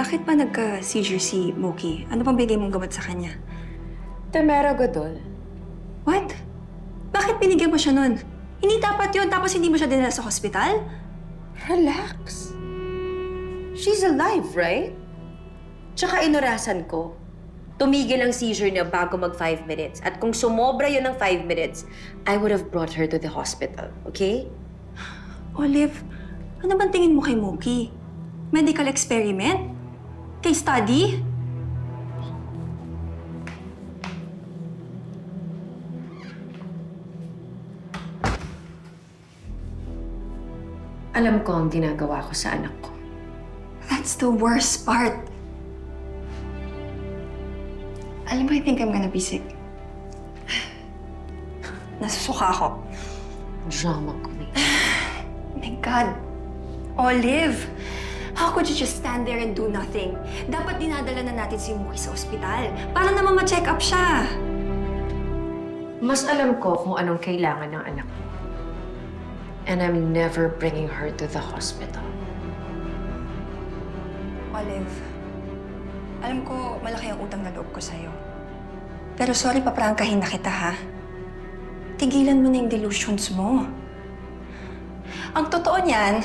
bakit ba nagka-seizure si Mookie? Ano bang bigay mong gamot sa kanya? Temeragodol. What? Bakit binigyan mo siya nun? Hindi dapat yun, tapos hindi mo siya dinala sa hospital? Relax. She's alive, right? Tsaka inurasan ko. Tumigil ang seizure niya bago mag 5 minutes. At kung sumobra yun ng 5 minutes, I would have brought her to the hospital, okay? Olive, ano bang tingin mo kay Mookie? Medical experiment? Case study? Alam ko ang ginagawa ko sa anak ko. That's the worst part. Alam mo, I think I'm gonna be sick. Nasusuka ako. Drama queen. Oh my God. Olive! How could you just stand there and do nothing? Dapat dinadala na natin si Mookie sa ospital para naman ma-check up siya. Mas alam ko kung anong kailangan ng anak ko. And I'm never bringing her to the hospital. Olive, alam ko malaki ang utang na loob ko sa'yo. Pero sorry, paprangkahin na kita, ha? Tigilan mo na yung delusions mo. Ang totoo niyan,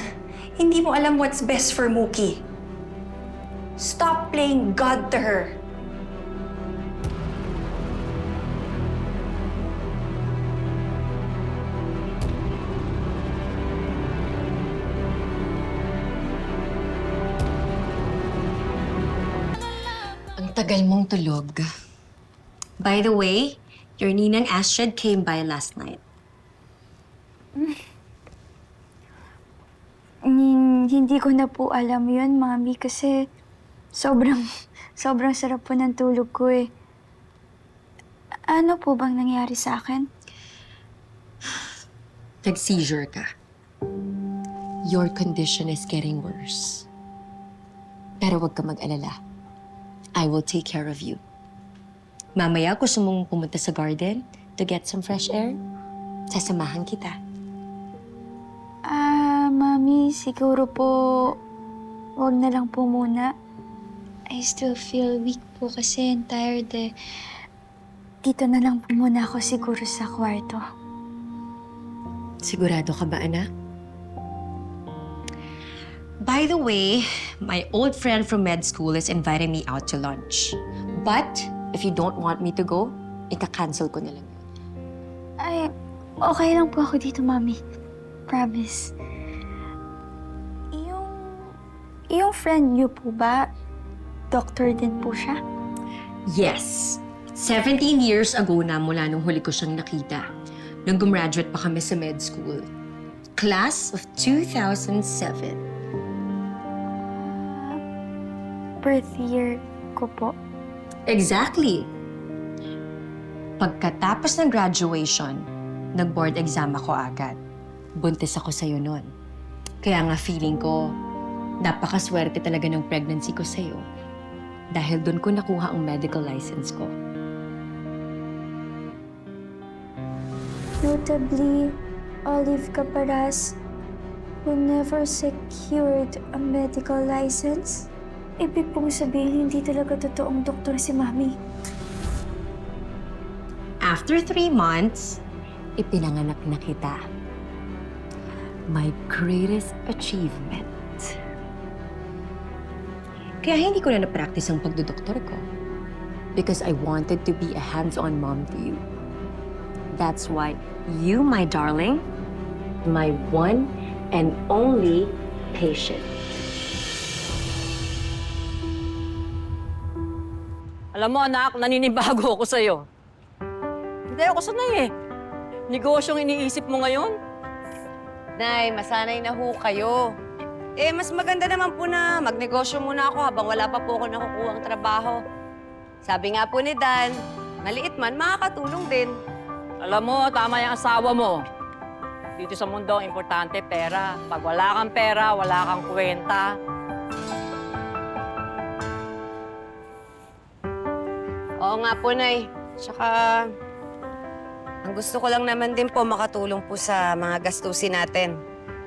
hindi mo alam what's best for Mookie. Stop playing God to her. Ang tagal mong tulog. By the way, your ninang Astrid came by last night. Hindi ko na po alam yun, Mami, kasi sobrang sarap po ng tulog ko eh. Ano po bang nangyari sa akin? Nag-seizure ka. Your condition is getting worse. Pero huwag ka mag-alala. I will take care of you. Mamaya, gusto mong pumunta sa garden to get some fresh air? Sasamahan kita. Mami, siguro po wag na lang po muna. I still feel weak po kasi and tired eh. Dito na lang po muna ako siguro sa kwarto. Sigurado ka ba, anak? By the way, my old friend from med school is inviting me out to lunch. But if you don't want me to go, ika-cancel ko na lang. Ay, okay lang po ako dito, Mami. Promise. Yung friend niyo po ba, doctor din po siya? Yes. 17 years ago na mula nung huli ko siyang nakita. Nung gumraduate pa kami sa med school. Class of 2007. Birth year ko po. Exactly. Pagkatapos ng graduation, nag-board exam ako agad. Buntis ako sa'yo nun. Kaya nga feeling ko, napakaswerte talaga ng pregnancy ko sa'yo. Dahil doon ko nakuha ang medical license ko. Notably, Olive Caparas, who never secured a medical license. Ibig pong sabihin, hindi talaga totoong doktor si Mami. After 3 months, ipinanganak na kita. My greatest achievement. Kaya hindi ko na na-practice ang pagdodoktor ko. Because I wanted to be a hands-on mom to you. That's why you, my darling, my one and only patient. Alam mo anak, naninibago ako sa'yo. Hindi ako sanay eh. Negosyong iniisip mo ngayon? Nay, masanay na ho kayo. Eh, mas maganda naman po na magnegosyo muna ako habang wala pa po ako nakukuhang trabaho. Sabi nga po ni Dan, maliit man, makakatulong din. Alam mo, tama yung asawa mo. Dito sa mundo, importante pera. Pag wala kang pera, wala kang kwenta. Oo nga po, Nay. Tsaka, ang gusto ko lang naman din po makatulong po sa mga gastusin natin.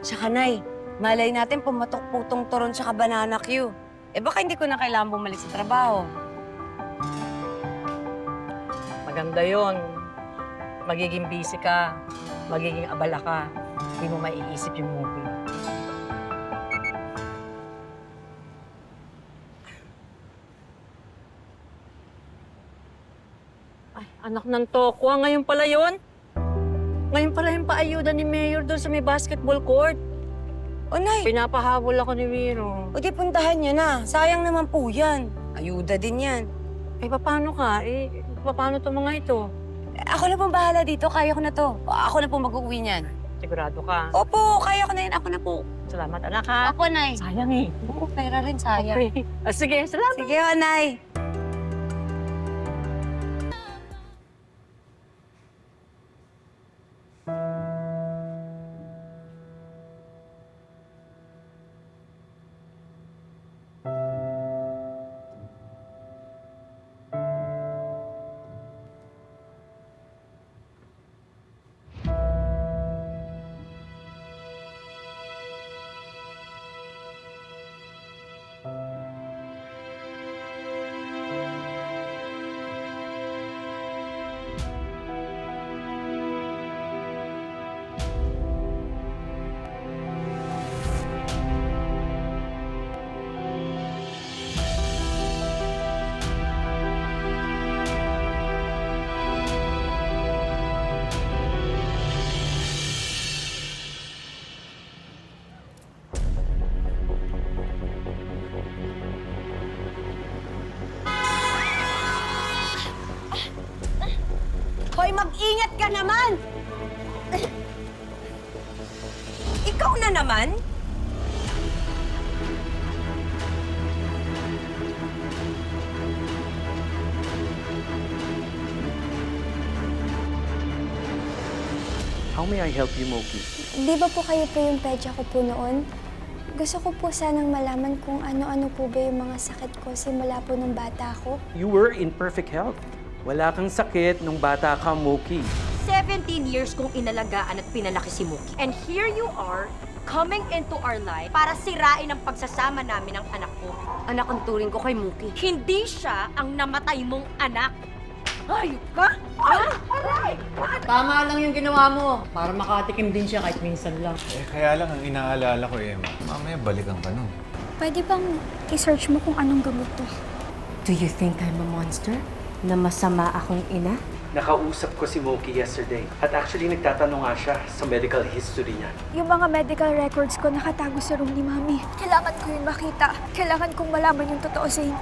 Tsaka, Nay, malay natin pumatok po tong turon tsaka banana Q. Eh baka hindi ko na kailangan bumalik sa trabaho. Maganda yon. Magiging busy ka, magiging abala ka, hindi mo maiisip yung movie. Ay, anak ng Tokwa, ngayon pala yon. Ngayon pala yung paayuda ni Mayor doon sa may basketball court. O, Nay, Pinapahabol ako ni Miro. o di puntahan niyo na. Sayang naman po yan. Ayuda din yan. Eh, paano ka? Eh, paano to mga ito? Ako na pong bahala dito. Kaya ko na to. Ako na po mag-uwi niyan. Sigurado ka? Opo, kaya ko na yan. Ako na po. Salamat, anak, ha? Ako, Nay. Sayang eh. Oo, pera rin sayang. Okay. Sige, salamat. Sige, ho, Nay. Hoy, mag-ingat ka naman! Ikaw na naman? How may I help you, Moki? Di ba po kayo po yung pedya ko po noon? Gusto ko po sanang malaman kung ano-ano po ba yung mga sakit ko simula po nung bata ako. You were in perfect health. Wala kang sakit nung bata ka, Moki. 17 years kong inalagaan at pinalaki si Mookie. And here you are, coming into our life para sirain ang pagsasama namin ng anak ko. Anak ang turing ko kay Mookie. Hindi siya ang namatay mong anak. Hayop ka? Tama lang yung ginawa mo para makatikim din siya kahit minsan lang. Eh, kaya lang ang inaalala ko, Emma. Mamaya balikan ka nun. Pwede bang i-search mo kung anong gamot to? Do you think I'm a monster? Na masama akong ina? Nakausap ko si Moki yesterday. At actually, nagtatanong nga siya sa medical history niya. Yung mga medical records ko nakatago sa room ni Mami. Kailangan ko yun makita. Kailangan kong malaman yung totoo, Zane.